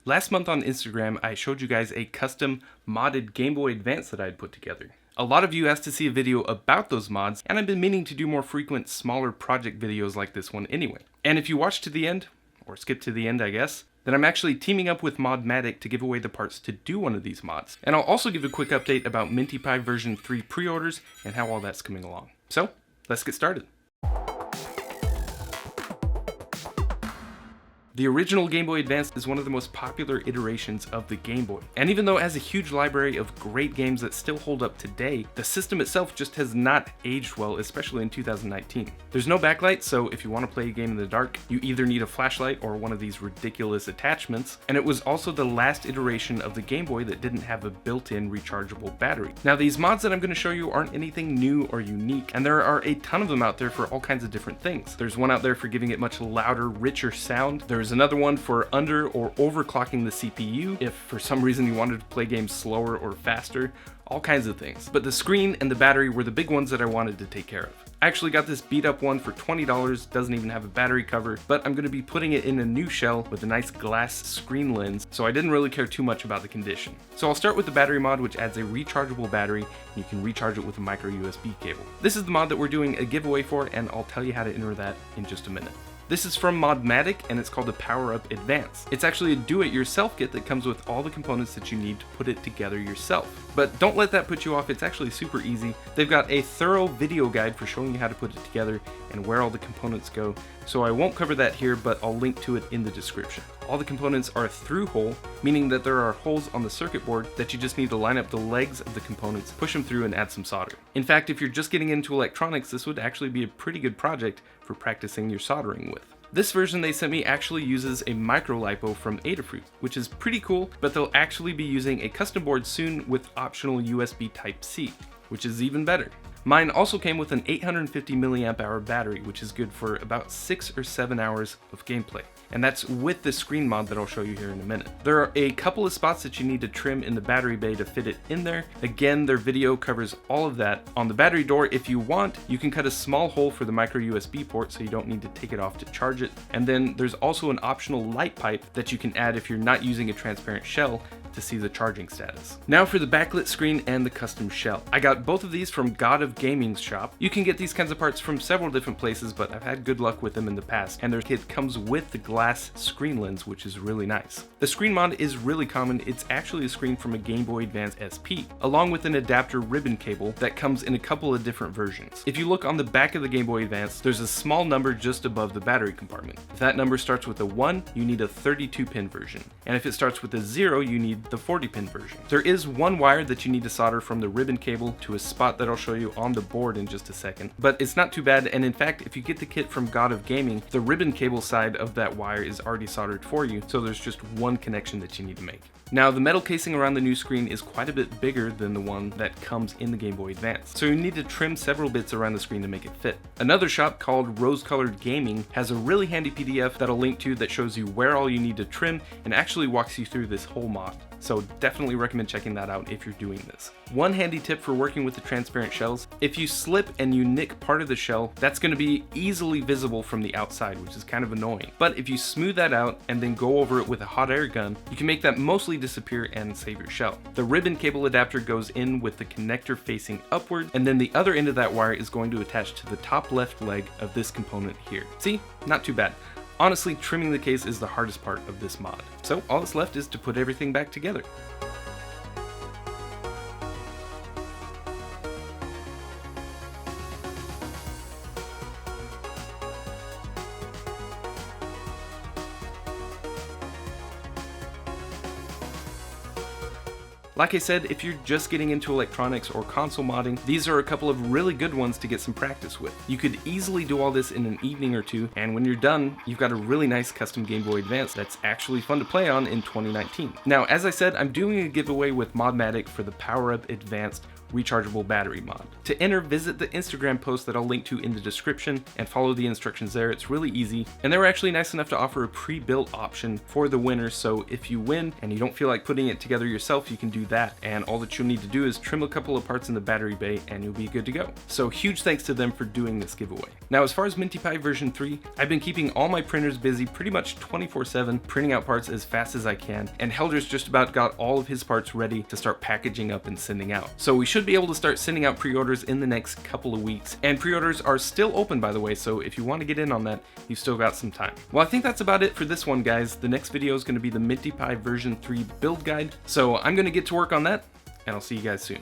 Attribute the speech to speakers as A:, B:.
A: Last month on Instagram, I showed you guys a custom modded Game Boy Advance that I had put together. A lot of you asked to see a video about those mods, and I've been meaning to do more frequent, smaller project videos like this one anyway. And if you watch to the end, or skip to the end I guess, then I'm actually teaming up with Modmatic to give away the parts to do one of these mods. And I'll also give a quick update about Minty Pie version 3 pre-orders and how all that's coming along. So, let's get started. The original Game Boy Advance is one of the most popular iterations of the Game Boy. And even though it has a huge library of great games that still hold up today, the system itself just has not aged well, especially in 2019. There's no backlight, so if you want to play a game in the dark, you either need a flashlight or one of these ridiculous attachments. And it was also the last iteration of the Game Boy that didn't have a built-in rechargeable battery. Now these mods that I'm going to show you aren't anything new or unique, and there are a ton of them out there for all kinds of different things. There's one out there for giving it much louder, richer sound. There's another one for under or overclocking the CPU if for some reason you wanted to play games slower or faster, all kinds of things. But the screen and the battery were the big ones that I wanted to take care of. I actually got this beat up one for $20, doesn't even have a battery cover, but I'm going to be putting it in a new shell with a nice glass screen lens, so I didn't really care too much about the condition. So I'll start with the battery mod, which adds a rechargeable battery, and you can recharge it with a micro USB cable. This is the mod that we're doing a giveaway for, and I'll tell you how to enter that in just a minute. This is from Modmatic, and it's called the Power Up Advance. It's actually a do-it-yourself kit that comes with all the components that you need to put it together yourself. But don't let that put you off, it's actually super easy. They've got a thorough video guide for showing you how to put it together and where all the components go, so I won't cover that here, but I'll link to it in the description. All the components are through hole, meaning that there are holes on the circuit board that you just need to line up the legs of the components, push them through, and add some solder. In fact, if you're just getting into electronics, this would actually be a pretty good project for practicing your soldering with. This version they sent me actually uses a micro LiPo from Adafruit, which is pretty cool, but they'll actually be using a custom board soon with optional USB Type-C, which is even better. Mine also came with an 850 milliamp hour battery, which is good for about 6 or 7 hours of gameplay. And that's with the screen mod that I'll show you here in a minute. There are a couple of spots that you need to trim in the battery bay to fit it in there. Again, their video covers all of that. On the battery door, if you want, you can cut a small hole for the micro USB port so you don't need to take it off to charge it. And then there's also an optional light pipe that you can add if you're not using a transparent shell to see the charging status. Now for the backlit screen and the custom shell. I got both of these from God of Gaming's shop. You can get these kinds of parts from several different places, but I've had good luck with them in the past, and their kit comes with the glass screen lens, which is really nice. The screen mod is really common. It's actually a screen from a Game Boy Advance SP, along with an adapter ribbon cable that comes in a couple of different versions. If you look on the back of the Game Boy Advance, there's a small number just above the battery compartment. If that number starts with a 1, you need a 32-pin version, and if it starts with a 0, you need the 40-pin version. There is one wire that you need to solder from the ribbon cable to a spot that I'll show you on the board in just a second, but it's not too bad, and in fact, if you get the kit from God of Gaming, the ribbon cable side of that wire is already soldered for you, so there's just one connection that you need to make. Now, the metal casing around the new screen is quite a bit bigger than the one that comes in the Game Boy Advance, so you need to trim several bits around the screen to make it fit. Another shop called Rose Colored Gaming has a really handy PDF that I'll link to that shows you where all you need to trim and actually walks you through this whole mod. So definitely recommend checking that out if you're doing this. One handy tip for working with the transparent shells: if you slip and you nick part of the shell, that's going to be easily visible from the outside, which is kind of annoying. But if you smooth that out and then go over it with a hot air gun, you can make that mostly disappear and save your shell. The ribbon cable adapter goes in with the connector facing upward, and then the other end of that wire is going to attach to the top left leg of this component here. See? Not too bad. Honestly, trimming the case is the hardest part of this mod. So all that's left is to put everything back together. Like I said, if you're just getting into electronics or console modding, these are a couple of really good ones to get some practice with. You could easily do all this in an evening or two, and when you're done, you've got a really nice custom Game Boy Advance that's actually fun to play on in 2019. Now, as I said, I'm doing a giveaway with Modmatic for the Power Up Advanced rechargeable battery mod. To enter, visit the Instagram post that I'll link to in the description and follow the instructions there. It's really easy. And they were actually nice enough to offer a pre-built option for the winner, so if you win and you don't feel like putting it together yourself, you can do that. And all that you'll need to do is trim a couple of parts in the battery bay and you'll be good to go. So huge thanks to them for doing this giveaway. Now, as far as Minty Pie version 3, I've been keeping all my printers busy pretty much 24/7, printing out parts as fast as I can, and Helder's just about got all of his parts ready to start packaging up and sending out. So we should be able to start sending out pre-orders in the next couple of weeks. And pre-orders are still open, by the way, so if you want to get in on that, you've still got some time. Well, I think that's about it for this one, guys. The next video is going to be the Minty Pie version 3 build guide, so I'm going to get to work on that, and I'll see you guys soon.